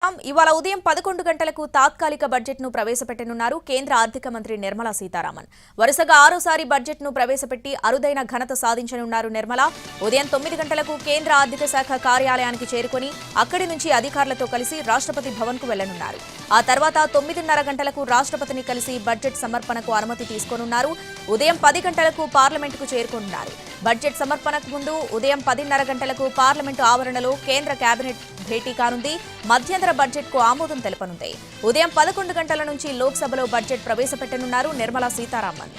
చూద్దాం. ఇవాళ ఉదయం 11 గంటలకు తాత్కాలిక బడ్జెట్ ను ప్రవేశపెట్టనున్నారు కేంద్ర ఆర్థిక మంత్రి నిర్మలా సీతారామన్. వరుసగా ఆరోసారి బడ్జెట్ ను ప్రవేశపెట్టి అరుదైన ఘనత సాధించనున్నారు నిర్మలా. ఉదయం 9 గంటలకు కేంద్ర ఆర్థిక శాఖ కార్యాలయానికి చేరుకొని అక్కడి నుంచి అధికారులతో కలిసి రాష్ట్రపతి భవన్ కు వెళ్లనున్నారు. ఆ తర్వాత 9:30 గంటలకు రాష్ట్రపతిని కలిసి బడ్జెట్ సమర్పణకు అనుమతి తీసుకోనున్నారు. ఉదయం 10 గంటలకు పార్లమెంటుకు చేరుకోనున్నారు. బడ్జెట్ సమర్పణకు ముందు ఉదయం 10:30 గంటలకు పార్లమెంటు ఆవరణలో కేంద్ర కేబినెట్ భేటీ కానుంది. మధ్యంతర బడ్జెట్ కు ఆమోదం తెలపనుంది. ఉదయం 11 గంటల నుంచి లోక్సభలో బడ్జెట్ ప్రవేశపెట్టనున్నారు నిర్మలా సీతారామన్.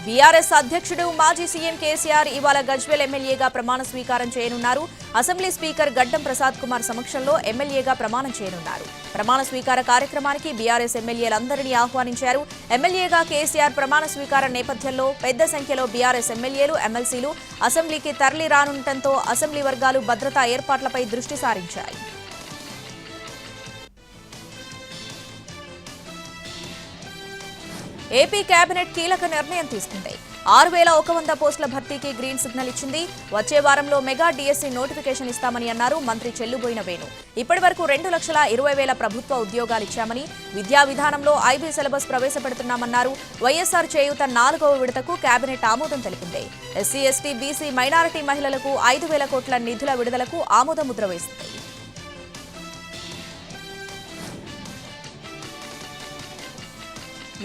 బీఆర్ఎస్ అధ్యక్షుడు మాజీ సీఎం కేసీఆర్ ఇవాళ గజ్వేల్ ఎమ్మెల్యేగా ప్రమాణ స్వీకారం చేయనున్నారు. అసెంబ్లీ స్పీకర్ గడ్డం ప్రసాద్ కుమార్ సమక్షంలో ఎమ్మెల్యేగా ప్రమాణం చేయనున్నారు. ప్రమాణ స్వీకార కార్యక్రమానికి బీఆర్ఎస్ ఎమ్మెల్యేలందరినీ ఆహ్వానించారు. ఎమ్మెల్యేగా కేసీఆర్ ప్రమాణ స్వీకారం నేపథ్యంలో పెద్ద సంఖ్యలో బీఆర్ఎస్ ఎమ్మెల్యేలు, ఎమ్మెల్సీలు అసెంబ్లీకి తరలి రానుండటంతో అసెంబ్లీ వర్గాలు భద్రతా ఏర్పాట్లపై దృష్టి సారించాయి. ఏపీ కేబినెట్ కీలక నిర్ణయం తీసుకుంది. 6,100 పోస్టుల భర్తీకి గ్రీన్ సిగ్నల్ ఇచ్చింది. వచ్చే వారంలో మెగా డీఎస్సీ నోటిఫికేషన్ ఇస్తామని అన్నారు మంత్రి చెల్లుబోయిన వేణు. ఇప్పటి వరకు 2,20,000 ప్రభుత్వ ఉద్యోగాలు ఇచ్చామని, విద్యా విధానంలో ఐబీ సిలబస్ ప్రవేశపెడుతున్నామన్నారు. వైఎస్ఆర్ చేయూత 4వ విడతకు కేబినెట్ ఆమోదం తెలిపింది. ఎస్సీ, ఎస్టీ, బీసీ, మైనారిటీ మహిళలకు 5,000 కోట్ల నిధుల విడుదలకు ఆమోద ముద్ర వేసింది.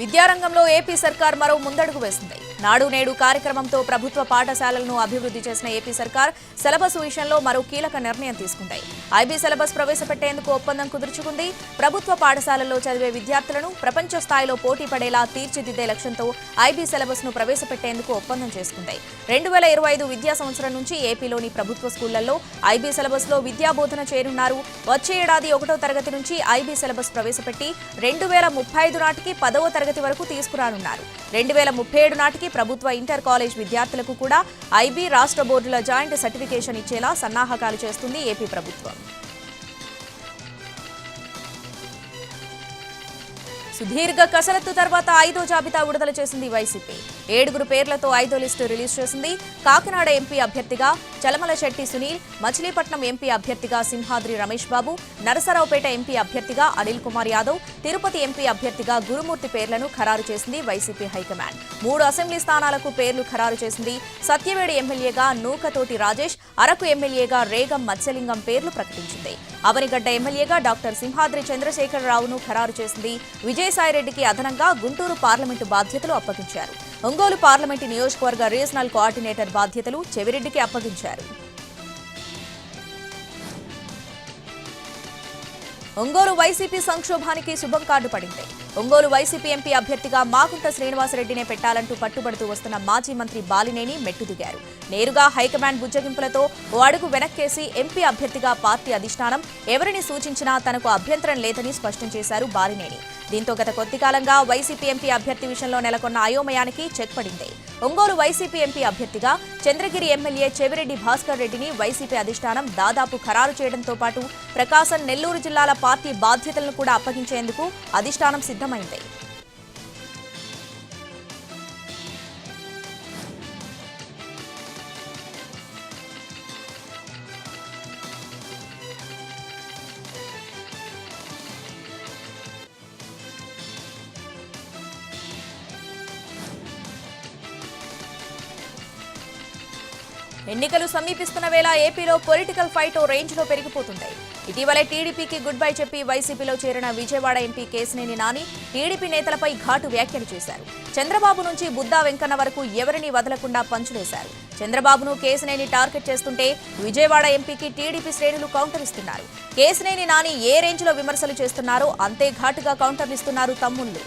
విద్యారంగంలో ఏపీ సర్కార్ మరో ముందడుగు వేసింది. నాడు నేడు కార్యక్రమంతో ప్రభుత్వ పాఠశాలలను అభివృద్ధి చేసిన ఏపీ సర్కార్ సిలబస్ విషయంలో మరో కీలక నిర్ణయం తీసుకుంది. ఐబీ సిలబస్ ప్రవేశపెట్టేందుకు ఒప్పందం కుదుర్చుకుంది. ప్రభుత్వ పాఠశాలల్లో చదివే విద్యార్థులను ప్రపంచ స్థాయిలో పోటీ పడేలా తీర్చిదిద్దే లక్ష్యంతో ఐబీ సిలబస్ ను ప్రవేశపెట్టేందుకు ఒప్పందం చేసుకుంది. 2025 విద్యా సంవత్సరం నుంచి ఏపీలోని ప్రభుత్వ స్కూళ్లలో ఐబీ సిలబస్ లో విద్యాబోధన చేయనున్నారు. వచ్చే ఏడాది 1వ తరగతి నుంచి ఐబీ సిలబస్ ప్రవేశపెట్టి 2035 నాటికి 10వ తరగతి వరకు తీసుకురానున్నారు. 2037 నాటికి ప్రభుత్వ ఇంటర్ కాలేజ్ విద్యార్థులకు కూడా ఐబీ రాష్ట్ర బోర్డుల జాయింట్ సర్టిఫికేషన్ ఇచ్చేలా సన్నాహకాలు చేస్తుంది ఏపీ ప్రభుత్వం. సుదీర్ఘ కసరత్తు తర్వాత 5వ జాబితా విడుదల చేసింది వైసీపీ. 7 పేర్లతో 5వ లిస్టు రిలీజ్ చేసింది. కాకినాడ ఎంపీ అభ్యర్థిగా చలమల శెట్టి సునీల్, మచిలీపట్నం ఎంపీ అభ్యర్థిగా సింహాద్రి రమేష్ బాబు, నరసరావుపేట ఎంపీ అభ్యర్థిగా అనిల్ కుమార్ యాదవ్, తిరుపతి ఎంపీ అభ్యర్థిగా గురుమూర్తి పేర్లను ఖరారు చేసింది వైసీపీ హైకమాండ్. 3 అసెంబ్లీ స్థానాలకు పేర్లు ఖరారు చేసింది. సత్యవేడి ఎమ్మెల్యేగా నూకతోటి రాజేష్, అరకు ఎమ్మెల్యేగా రేగం మత్స్యలింగం పేర్లు ప్రకటించింది. అవనిగడ్డ ఎమ్మెల్యేగా డాక్టర్ సింహాద్రి చంద్రశేఖరరావును ఖరారు చేసింది. విజయసాయిరెడ్డికి అదనంగా గుంటూరు పార్లమెంటు బాధ్యతలు అప్పగించారు. ఒంగోలు పార్లమెంటు నియోజకవర్గ రీజనల్ కోఆర్డినేటర్ బాధ్యతలు చెవిరెడ్డికి అప్పగించారు. ఒంగోలు వైసీపీ సంక్షోభానికి శుభం కార్డు పడింది. ఒంగోలు వైసీపీ ఎంపీ అభ్యర్థిగా మాగుంట శ్రీనివాసరెడ్డినే పెట్టాలంటూ పట్టుబడుతూ వస్తున్న మాజీ మంత్రి బాలినేని మెట్టుదిగారు. నేరుగా హైకమాండ్ బుజ్జగింపులతో ఓ అడుగు వెనక్కేసి ఎంపీ అభ్యర్థిగా పార్టీ అధిష్టానం ఎవరిని సూచించినా తనకు అభ్యంతరం లేదని స్పష్టం చేశారు బాలినేని. దీంతో గత కొద్ది కాలంగా వైసీపీ ఎంపీ అభ్యర్థి విషయంలో నెలకొన్న అయోమయానికి చెక్ పడింది. ఒంగోలు వైసీపీ ఎంపీ అభ్యర్థిగా చంద్రగిరి ఎమ్మెల్యే చెవిరెడ్డి భాస్కర్ రెడ్డిని వైసీపీ అధిష్టానం దాదాపు ఖరారు చేయడంతో పాటు ప్రకాశం, నెల్లూరు జిల్లాల పార్టీ బాధ్యతలను కూడా అప్పగించేందుకు అధిష్టానం సిద్ధమైంది. ఎన్నికలు సమీపిస్తున్న వేళ ఏపీలో పొలిటికల్ ఫైట్ ఓ రేంజ్ లో పెరిగిపోతుంది. ఇటీవలే టీడీపీకి గుడ్ బై చెప్పి వైసీపీలో చేరిన విజయవాడ ఎంపీ కేశినేని నాని టీడీపీ నేతలపై ఘాటు వ్యాఖ్యలు చేశారు. చంద్రబాబు నుంచి బుద్దా వెంకన్న వరకు ఎవరిని వదలకుండా పంచులేశారు. చంద్రబాబును కేశినేని టార్గెట్ చేస్తుంటే విజయవాడ ఎంపీకి టీడీపీ శ్రేణులు కౌంటర్ ఇస్తున్నారు. కేశినేని నాని ఏ రేంజ్ లో విమర్శలు చేస్తున్నారో అంతే ఘాటుగా కౌంటర్లు ఇస్తున్నారు తమ్ముళ్లు.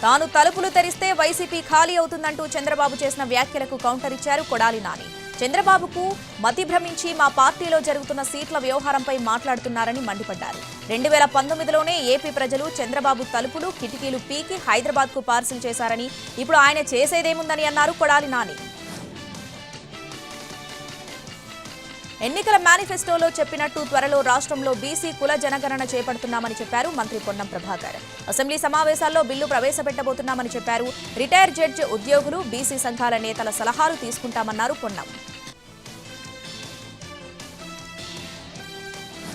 తాను తలుపులు తెరిస్తే వైసీపీ ఖాళీ అవుతుందంటూ చంద్రబాబు చేసిన వ్యాఖ్యలకు కౌంటర్ ఇచ్చారు కొడాలి నాని. చంద్రబాబుకు మతి భ్రమించి మా పార్టీలో జరుగుతున్న సీట్ల వ్యవహారంపై మాట్లాడుతున్నారని మండిపడ్డారు. 2019లోనే ఏపీ ప్రజలు చంద్రబాబు తలుపులు, కిటికీలు పీకి హైదరాబాద్కు పార్సిల్ చేశారని, ఇప్పుడు ఆయన చేసేదేముందని అన్నారు కొడాలి నాని. ఎన్నికల మేనిఫెస్టోలో చెప్పినట్టు త్వరలో రాష్ట్రంలో బీసీ కుల జనగణన చేపడుతున్నామని చెప్పారు మంత్రి పొన్నం ప్రభాకర్. అసెంబ్లీ సమావేశాల్లో బిల్లు ప్రవేశపెట్టబోతున్నామని చెప్పారు. రిటైర్ జడ్జి ఉద్యోగులు, బీసీ సంఘాల నేతల సలహాలు తీసుకుంటామన్నారు పొన్నం.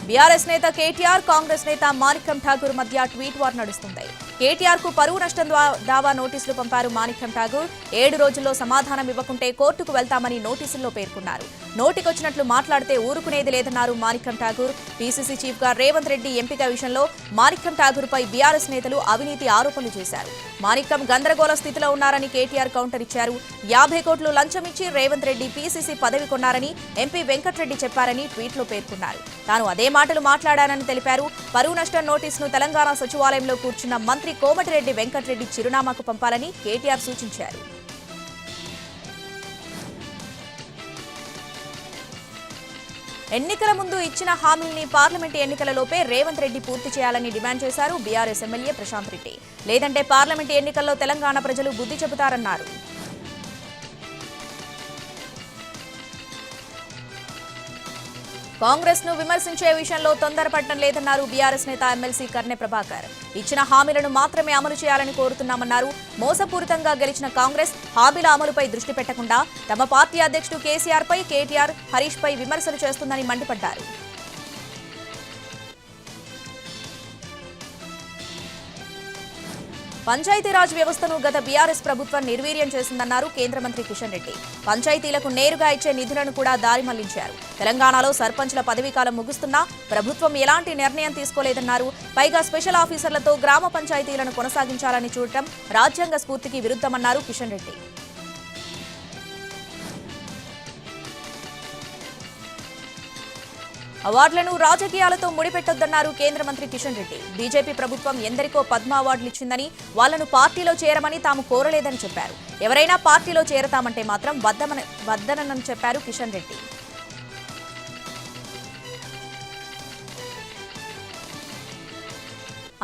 బీఆర్ఎస్ నేత కేటీఆర్, కాంగ్రెస్ నేత మాణిక్యం ఠాగూర్ మధ్య ట్వీట్ వార్ నడుస్తుంది. కేటీఆర్ కు పరువు నష్టం దావా నోటీసులు పంపారు మాణిక్యం ఠాగూర్. 7 రోజుల్లో సమాధానం ఇవ్వకుంటే కోర్టుకు వెళ్తామని నోటీసుల్లో పేర్కొన్నారు. నోటికొచ్చినట్లు మాట్లాడితే ఊరుకునేది లేదన్నారు మాణిక్యం ఠాగూర్. పీసీసీ చీఫ్ గా రేవంత్ రెడ్డి ఎంపిక విషయంలో మాణిక్యం ఠాగూర్ పై బీఆర్ఎస్ నేతలు అవినీతి ఆరోపణలు చేశారు. మాణిక్యం గందరగోళ స్థితిలో ఉన్నారని కేటీఆర్ కౌంటర్ ఇచ్చారు. 50 కోట్లు లంచం ఇచ్చి రేవంత్ రెడ్డి పీసీసీ పదవి కొన్నారని ఎంపీ వెంకట్రెడ్డి చెప్పారని ట్వీట్లో పేర్కొన్నారు. తాను అదే మాటలు మాట్లాడానని తెలిపారు. పరువు నష్టం నోటీసును తెలంగాణ సచివాలయంలో కూర్చున్న మంత్రి కోమటిరెడ్డి వెంకట్రెడ్డి చిరునామాకు పంపాలని కేటీఆర్ సూచించారు. ఎన్నికల ముందు ఇచ్చిన హామీల్ని పార్లమెంటు ఎన్నికలలోపే రేవంత్ రెడ్డి పూర్తి చేయాలని డిమాండ్ చేశారు బీఆర్ఎస్ ఎమ్మెల్యే ప్రశాంత్ రెడ్డి. లేదంటే పార్లమెంటు ఎన్నికల్లో తెలంగాణ ప్రజలు బుద్ధి చెబుతారన్నారు. కాంగ్రెస్ ను విమర్శించే విషయంలో తొందరపడటం లేదన్నారు బీఆర్ఎస్ నేత ఎమ్మెల్సీ కర్నె ప్రభాకర్. ఇచ్చిన హామీలను మాత్రమే అమలు చేయాలని కోరుతున్నామన్నారు. మోసపూరితంగా గెలిచిన కాంగ్రెస్ హామీల అమలుపై దృష్టి పెట్టకుండా తమ పార్టీ అధ్యక్షుడు కేసీఆర్ పై, కేటీఆర్, హరీష్ పై విమర్శలు చేస్తుందని మండిపడ్డారు. పంచాయతీరాజ్ వ్యవస్థను గత బీఆర్ఎస్ ప్రభుత్వం నిర్వీర్యం చేసిందన్నారు కేంద్ర మంత్రి కిషన్ రెడ్డి. పంచాయతీలకు నేరుగా ఇచ్చే నిధులను కూడా దారి మళ్లించారు. తెలంగాణలో సర్పంచ్ల పదవీకాలం ముగుస్తున్నా ప్రభుత్వం ఎలాంటి నిర్ణయం తీసుకోలేదన్నారు. పైగా స్పెషల్ ఆఫీసర్లతో గ్రామ పంచాయతీలను కొనసాగించాలని చూడటం రాజ్యాంగ స్ఫూర్తికి విరుద్ధమన్నారు కిషన్ రెడ్డి. అవార్డులను రాజకీయాలతో ముడిపెట్టొద్దన్నారు కేంద్ర మంత్రి కిషన్ రెడ్డి. బీజేపీ ప్రభుత్వం ఎందరికో పద్మ అవార్డులు ఇచ్చిందని, వాళ్లను పార్టీలో చేరమని తాము కోరలేదని చెప్పారు. ఎవరైనా పార్టీలో చేరతామంటే మాత్రం వద్దనని చెప్పారు కిషన్ రెడ్డి.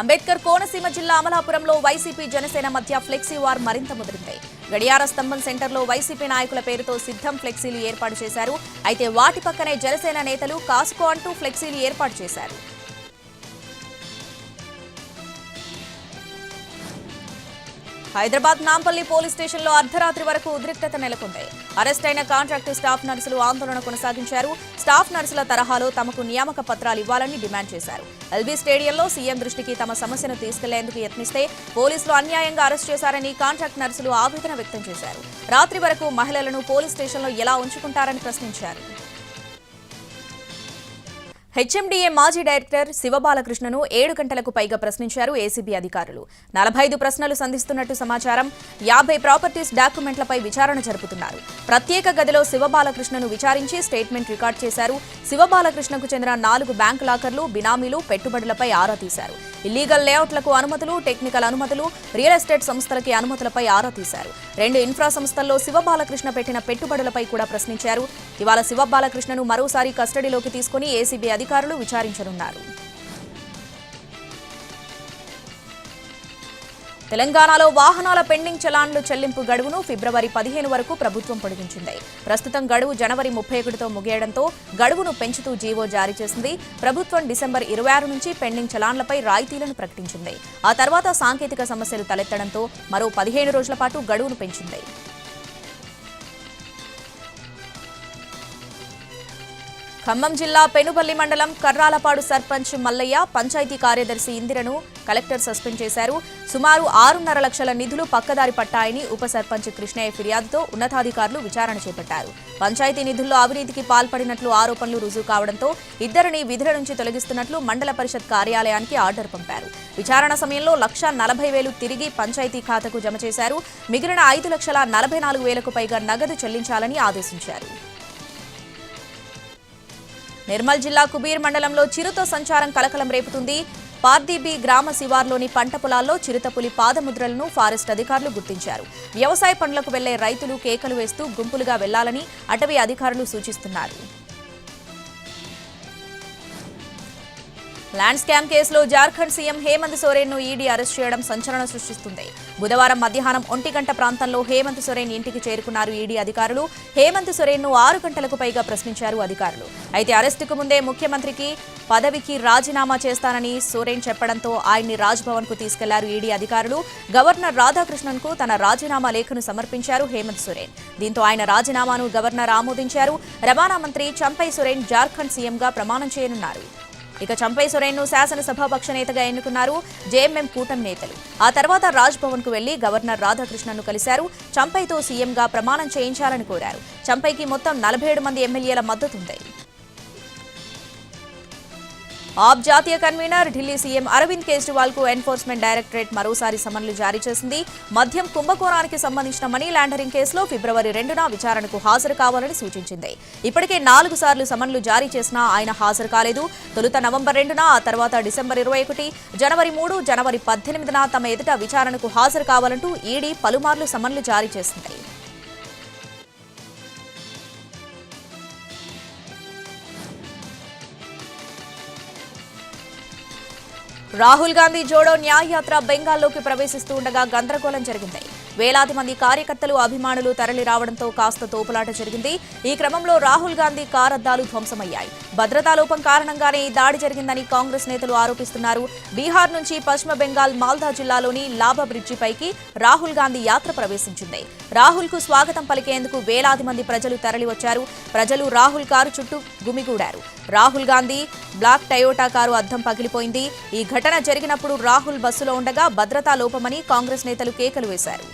అంబేద్కర్ కోనసీమ జిల్లా అమలాపురంలో వైసీపీ, జనసేన మధ్య ఫ్లెక్సీ వార్ మరింత ముదిరింది. గడియార స్తంభం సెంటర్లో వైసీపీ నాయకుల పేరుతో సిద్ధం ఫ్లెక్సీలు ఏర్పాటు చేశారు. అయితే వాటి పక్కనే జనసేన నేతలు కాసుకో అంటూ ఫ్లెక్సీలు ఏర్పాటు చేశారు. హైదరాబాద్ నాంపల్లి పోలీస్ స్టేషన్లో అర్ధరాత్రి వరకు ఉద్రిక్తత నెలకొంది. అరెస్ట్ అయిన కాంట్రాక్టు స్టాఫ్ నర్సులు ఆందోళన కొనసాగించారు. స్టాఫ్ నర్సుల తరహాలో తమకు నియామక పత్రాలు ఇవ్వాలని డిమాండ్ చేశారు. ఎల్బీ స్టేడియంలో సీఎం దృష్టికి తమ సమస్యను తీసుకెళ్లేందుకు యత్నిస్తే పోలీసులు అన్యాయంగా అరెస్ట్ చేశారని కాంట్రాక్ట్ నర్సులు ఆవేదన వ్యక్తం చేశారు. రాత్రి వరకు మహిళలను పోలీస్ స్టేషన్లో ఎలా ఉంచుకుంటారని ప్రశ్నించారు. హెచ్ఎండీఏ మాజీ డైరెక్టర్ శివబాలకృష్ణను 7 గంటలకు పైగా ప్రశ్నించారు ఏసీబీ అధికారులు. 45 ప్రశ్నలు సంధిస్తున్నట్టు సమాచారం. 50 ప్రాపర్టీస్ డాక్యుమెంట్లపై విచారణ జరుపుతున్నారు. ప్రత్యేక గదిలో శివబాలకృష్ణను విచారించి స్టేట్మెంట్ రికార్డు చేశారు. శివబాలకృష్ణకు చెందిన 4 బ్యాంకు లాకర్లు, బినామీలు, పెట్టుబడులపై ఆరా తీశారు. ఇల్లీగల్ లేఅవుట్లకు అనుమతులు, టెక్నికల్ అనుమతులు, రియల్ ఎస్టేట్ సంస్థలకి అనుమతులపై ఆరా తీశారు. 2 ఇన్ఫ్రా సంస్థల్లో శివబాలకృష్ణ పెట్టిన పెట్టుబడులపై కూడా ప్రశ్నించారు. ఇవాళ శివబాలకృష్ణను మరోసారి కస్టడీలోకి తీసుకుని ఏసీబీ అధికారులు విచారించనున్నారు. తెలంగాణలో వాహనాల పెండింగ్ చలాన్లు చెల్లింపు గడువును ఫిబ్రవరి 15 వరకు ప్రభుత్వం పొడిగించింది. ప్రస్తుతం గడువు జనవరి 31తో ముగియడంతో గడువును పెంచుతూ జీవో జారీ చేసింది. ప్రభుత్వం డిసెంబర్ 26 నుంచి పెండింగ్ చలాన్లపై రాయితీలను ప్రకటించింది. ఆ తర్వాత సాంకేతిక సమస్యలు తలెత్తడంతో మరో 15 రోజుల పాటు గడువును పెంచింది. ఖమ్మం జిల్లా పెనుబల్లి మండలం కర్రాలపాడు సర్పంచ్ మల్లయ్య, పంచాయతీ కార్యదర్శి ఇందిరను కలెక్టర్ సస్పెండ్ చేశారు. సుమారు 6.5 లక్షల నిధులు పక్కదారి పట్టాయని ఉప సర్పంచ్ కృష్ణయ్య ఫిర్యాదుతో ఉన్నతాధికారులు విచారణ చేపట్టారు. పంచాయతీ నిధుల్లో అవినీతికి పాల్పడినట్లు ఆరోపణలు రుజువు కావడంతో ఇద్దరిని విధుల నుంచి తొలగిస్తున్నట్లు మండల పరిషత్ కార్యాలయానికి ఆర్డర్ పంపారు. విచారణ సమయంలో 1,40,000 తిరిగి పంచాయతీ ఖాతాకు జమ చేశారు. మిగిలిన 5,44,000కు పైగా నగదు చెల్లించాలని ఆదేశించారు. నిర్మల్ జిల్లా కుబీర్ మండలంలో చిరుత సంచారం కలకలం రేపుతుంది. పార్దీబీ గ్రామ శివార్లోని పంట పొలాల్లో చిరుతపులి పాదముద్రలను ఫారెస్ట్ అధికారులు గుర్తించారు. వ్యవసాయ పనులకు వెళ్లే రైతులు కేకలు వేస్తూ గుంపులుగా వెళ్లాలని అటవీ అధికారులు సూచిస్తున్నారు. ల్యాండ్ స్కామ్ కేసులో జార్ఖండ్ సీఎం హేమంత్ సోరెన్ను ఈడీ అరెస్ట్ చేయడం సంచలనం సృష్టిస్తుంది. బుధవారం మధ్యాహ్నం 1 గంట ప్రాంతంలో హేమంత్ సోరెన్ ఇంటికి చేరుకున్నారు ఈడీ అధికారులు. హేమంత్ సోరెన్ను 6 గంటలకు పైగా ప్రశ్నించారు అధికారులు. అయితే అరెస్టుకు ముందే ముఖ్యమంత్రికి పదవికి రాజీనామా చేస్తానని సోరెన్ చెప్పడంతో ఆయన్ని రాజ్భవన్కు తీసుకెళ్లారు ఈడీ అధికారులు. గవర్నర్ రాధాకృష్ణన్కు తన రాజీనామా లేఖను సమర్పించారు హేమంత్ సోరెన్. దీంతో ఆయన రాజీనామాను గవర్నర్ ఆమోదించారు. రవాణా మంత్రి చంపై సోరెన్ జార్ఖండ్ సీఎంగా ప్రమాణం చేయనున్నారు. ఇక చంపై సోరెన్ను శాసనసభాపక్ష నేతగా ఎన్నుకున్నారు జేఎంఎం కూటమి నేతలు. ఆ తర్వాత రాజ్భవన్కు వెళ్లి గవర్నర్ రాధాకృష్ణన్ను కలిశారు. చంపైతో సీఎంగా ప్రమాణం చేయించాలని కోరారు. చంపైకి మొత్తం 47 మంది ఎమ్మెల్యేల మద్దతుంది. ఆప్ జాతీయ కన్వీనర్ ఢిల్లీ సీఎం అరవింద్ కేజ్రీవాల్ కు ఎన్ఫోర్స్మెంట్ డైరెక్టరేట్ మరోసారి సమన్లు జారీ చేసింది. మద్యం కుంభకోణానికి సంబంధించిన మనీ లాండరింగ్ కేసులో ఫిబ్రవరి 2న విచారణకు హాజరు కావాలని సూచించింది. ఇప్పటికే 4 సార్లు సమన్లు జారీ చేసినా ఆయన హాజరు కాలేదు. తొలుత నవంబర్ 2న, ఆ తర్వాత డిసెంబర్ 21, జనవరి 3, జనవరి 18న తమ ఎదుట విచారణకు హాజరు కావాలంటూ ఈడీ పలుమార్లు సమన్లు జారీ చేసింది. రాహుల్ గాంధీ జోడో న్యాయయాత్ర బెంగాల్లోకి ప్రవేశిస్తూ ఉండగా గందరగోళం జరిగింది. వేలాది మంది కార్యకర్తలు, అభిమానులు తరలి రావడంతో కాస్త తోపులాట జరిగింది. ఈ క్రమంలో రాహుల్ గాంధీ కారద్దాలు ధ్వంసమయ్యాయి. భద్రతా లోపం కారణంగానే ఈ దాడి జరిగిందని కాంగ్రెస్ నేతలు ఆరోపిస్తున్నారు. బీహార్ నుంచి పశ్చిమ బెంగాల్ మాల్దా జిల్లాలోని లాభా బ్రిడ్జిపైకి రాహుల్ గాంధీ యాత్ర ప్రవేశించింది. రాహుల్ కు స్వాగతం పలికేందుకు వేలాది మంది ప్రజలు తరలివచ్చారు. ప్రజలు రాహుల్ కారు చుట్టూ గుమిగూడారు. Rahul Gandhi black Toyota car అద్దం పగిలిపోయింది. ఈ ఘటన జరిగినప్పుడు రాహుల్ బస్సులో ఉండగా భద్రతా లోపమని కాంగ్రెస్ నేతలు కేకలు వేశారు.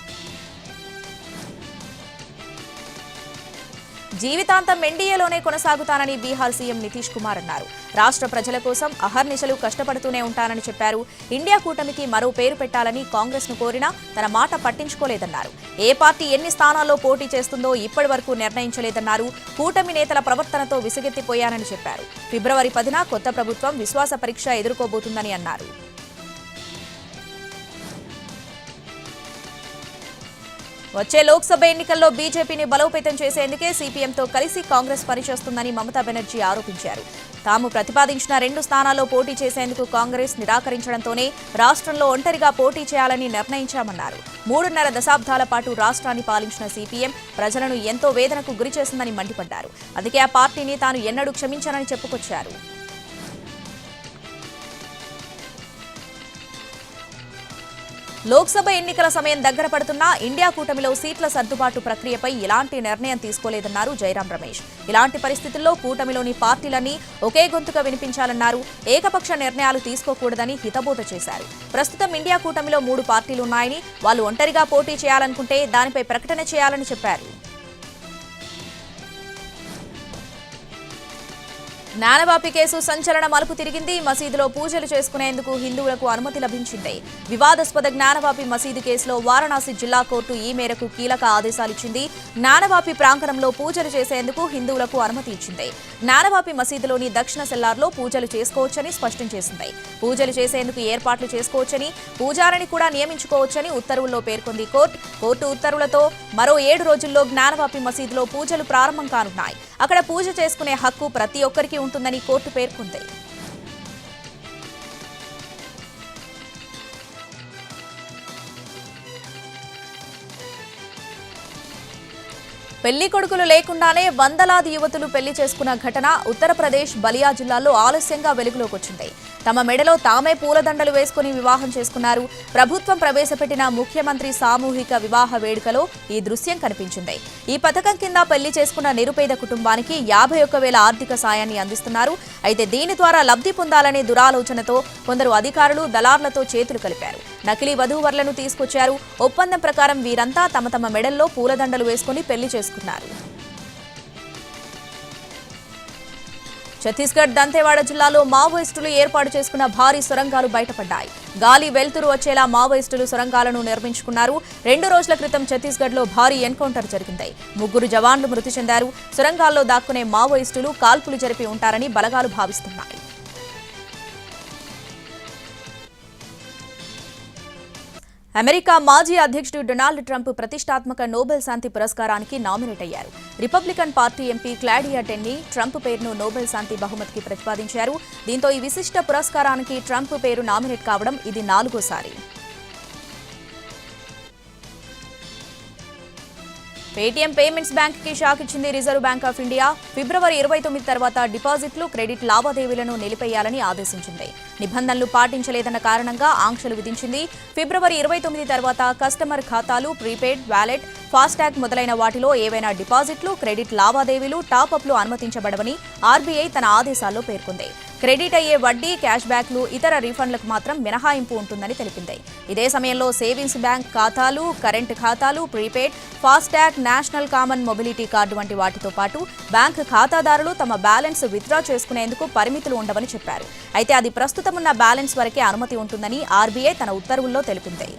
జీవితాంతం ఎన్డీఏలోనే కొనసాగుతానని బీహార్ సీఎం నితీష్ కుమార్ అన్నారు. రాష్ట్ర ప్రజల కోసం అహర్నిశలు కష్టపడుతూనే ఉంటానని చెప్పారు. ఇండియా కూటమికి మరో పేరు పెట్టాలని కాంగ్రెస్ ను కోరినా తన మాట పట్టించుకోలేదన్నారు. ఏ పార్టీ ఎన్ని స్థానాల్లో పోటీ చేస్తుందో ఇప్పటి వరకు నిర్ణయించలేదన్నారు. కూటమి నేతల ప్రవర్తనతో విసుగెత్తిపోయానని చెప్పారు. ఫిబ్రవరి 10న కొత్త ప్రభుత్వం విశ్వాస పరీక్ష ఎదుర్కోబోతుందని అన్నారు. వచ్చే లోక్సభ ఎన్నికల్లో బీజేపీని బలోపేతం చేసేందుకే సీపీఎంతో కలిసి కాంగ్రెస్ పనిచేస్తుందని మమతా బెనర్జీ ఆరోపించారు. తాము ప్రతిపాదించిన 2 స్థానాల్లో పోటీ చేసేందుకు కాంగ్రెస్ నిరాకరించడంతోనే రాష్ట్రంలో ఒంటరిగా పోటీ చేయాలని నిర్ణయించామన్నారు. 3.5 దశాబ్దాల పాటు రాష్ట్రాన్ని పాలించిన సీపీఎం ప్రజలను ఎంతో వేదనకు గురిచేసిందని మండిపడ్డారు. అందుకే ఆ పార్టీని తాను ఎన్నడూ క్షమించనని చెప్పుకొచ్చారు. లోక్సభ ఎన్నికల సమయం దగ్గర పడుతున్నా ఇండియా కూటమిలో సీట్ల సర్దుబాటు ప్రక్రియపై ఎలాంటి నిర్ణయం తీసుకోలేదన్నారు జైరాం రమేష్. ఇలాంటి పరిస్థితుల్లో కూటమిలోని పార్టీలన్నీ ఒకే గొంతుగా వినిపించాలన్నారు. ఏకపక్ష నిర్ణయాలు తీసుకోకూడదని హితబోధ చేశారు. ప్రస్తుతం ఇండియా కూటమిలో 3 పార్టీలున్నాయని, వాళ్ళు ఒంటరిగా పోటీ చేయాలనుకుంటే దానిపై ప్రకటన చేయాలని చెప్పారు. జ్ఞానవాపి కేసు సంచలన మలుపు తిరిగింది. మసీదులో పూజలు చేసుకునేందుకు హిందువులకు అనుమతి లభించింది. వివాదాస్పద జ్ఞానవాపి మసీదు కేసులో వారణాసి జిల్లా కోర్టు ఈ మేరకు కీలక ఆదేశాలిచ్చింది. జ్ఞానవాపి ప్రాంగణంలో పూజలు చేసేందుకు హిందువులకు అనుమతి ఇచ్చింది. జ్ఞానవాపి మసీదులోని దక్షిణ సెల్లార్లో పూజలు చేసుకోవచ్చని స్పష్టం చేసింది. పూజలు చేసేందుకు ఏర్పాట్లు చేసుకోవచ్చని, పూజారిని కూడా నియమించుకోవచ్చని ఉత్తర్వుల్లో పేర్కొంది కోర్టు ఉత్తర్వులతో మరో 7 రోజుల్లో జ్ఞానవాపి మసీదులో పూజలు ప్రారంభం కానున్నాయి. అక్కడ పూజ చేసుకునే హక్కు ప్రతి ఒక్కరికి ఉంటుందని కోర్టు పేర్కొంది. పెళ్లి కొడుకులు లేకుండానే వందలాది యువతులు పెళ్లి చేసుకున్న ఘటన ఉత్తరప్రదేశ్ బలియా జిల్లాలో ఆలస్యంగా వెలుగులోకి వచ్చింది. తమ మెడలో తామే పూలదండలు వేసుకుని వివాహం చేసుకున్నారు. ప్రభుత్వం ప్రవేశపెట్టిన ముఖ్యమంత్రి సామూహిక వివాహ వేడుకలో ఈ దృశ్యం కనిపించింది. ఈ పథకం కింద పెళ్లి చేసుకున్న నిరుపేద కుటుంబానికి 51,000 ఆర్థిక సాయాన్ని అందిస్తున్నారు. అయితే దీని ద్వారా లబ్ధి పొందాలనే దురాలోచనతో కొందరు అధికారులు దళార్లతో చేతులు కలిపారు. నకిలీ వధూవరులను తీసుకొచ్చారు. ఒప్పందం ప్రకారం వీరంతా తమ తమ మెడల్లో పూలదండలు వేసుకుని పెళ్లి చేసుకున్నారు. ఛత్తీస్గఢ్ దంతేవాడ జిల్లాలో మావోయిస్టులు ఏర్పాటు చేసుకున్న భారీ సొరంగాలు బయటపడ్డాయి. గాలి వెలుతురు వచ్చేలా మావోయిస్టులు సొరంగాలను నిర్మించుకున్నారు. 2 రోజుల క్రితం ఛత్తీస్గఢ్లో భారీ ఎన్కౌంటర్ జరిగింది. 3 జవాన్లు మృతి చెందారు. సొరంగాల్లో దాక్కునే మావోయిస్టులు కాల్పులు జరిపి ఉంటారని బలగాలు భావిస్తున్నాయి. అమెరికా మాజీ అధ్యక్షుడు డొనాల్డ్ ట్రంప్ ప్రతిష్టాత్మక నోబెల్ శాంతి పురస్కారానికి నామినేట్ అయ్యారు. Republican party MP Claudia Tenney Trump పేరును నోబెల్ శాంతి బహుమతికి ప్రతిపాదించారు. దీంతో ఈ విశిష్ట పురస్కారానికి ట్రంప్ పేరు నామినేట్ కావడం ఇది 4వ సారి. పేటీఎం పేమెంట్స్ బ్యాంక్ కి షాక్ ఇచ్చింది రిజర్వ్ బ్యాంక్ ఆఫ్ ఇండియా. ఫిబ్రవరి 29 తర్వాత డిపాజిట్లు, క్రెడిట్ లావాదేవీలను నిలిపేయాలని ఆదేశించింది. నిబంధనలు పాటించలేదన్న కారణంగా ఆంక్షలు విధించింది. ఫిబ్రవరి 29 తర్వాత కస్టమర్ ఖాతాలు, ప్రీపెయిడ్, వాలెట్, ఫాస్టాగ్ మొదలైన వాటిలో ఏవైనా డిపాజిట్లు, క్రెడిట్ లావాదేవీలు, టాపప్లు అనుమతించబడవని ఆర్బీఐ తన ఆదేశాల్లో పేర్కొంది. క్రెడిట్ అయ్యే వడ్డీ, క్యాష్ బ్యాక్లు, ఇతర రీఫండ్లకు మాత్రం మినహాయింపు ఉంటుందని తెలిపింది. ఇదే సమయంలో సేవింగ్స్ బ్యాంక్ ఖాతాలు, కరెంటు ఖాతాలు, prepaid, FASTag, national common mobility card వంటి వాటితో పాటు బ్యాంక్ ఖాతాదారులు తమ బ్యాలెన్స్ విత్డ్రా చేసుకునేందుకు పరిమితులు ఉండవని చెప్పారు. అయితే అది ప్రస్తుతం ఉన్న బ్యాలెన్స్ వరకే అనుమతి ఉంటుందని ఆర్బీఐ తన ఉత్తర్వుల్లో తెలిపింది.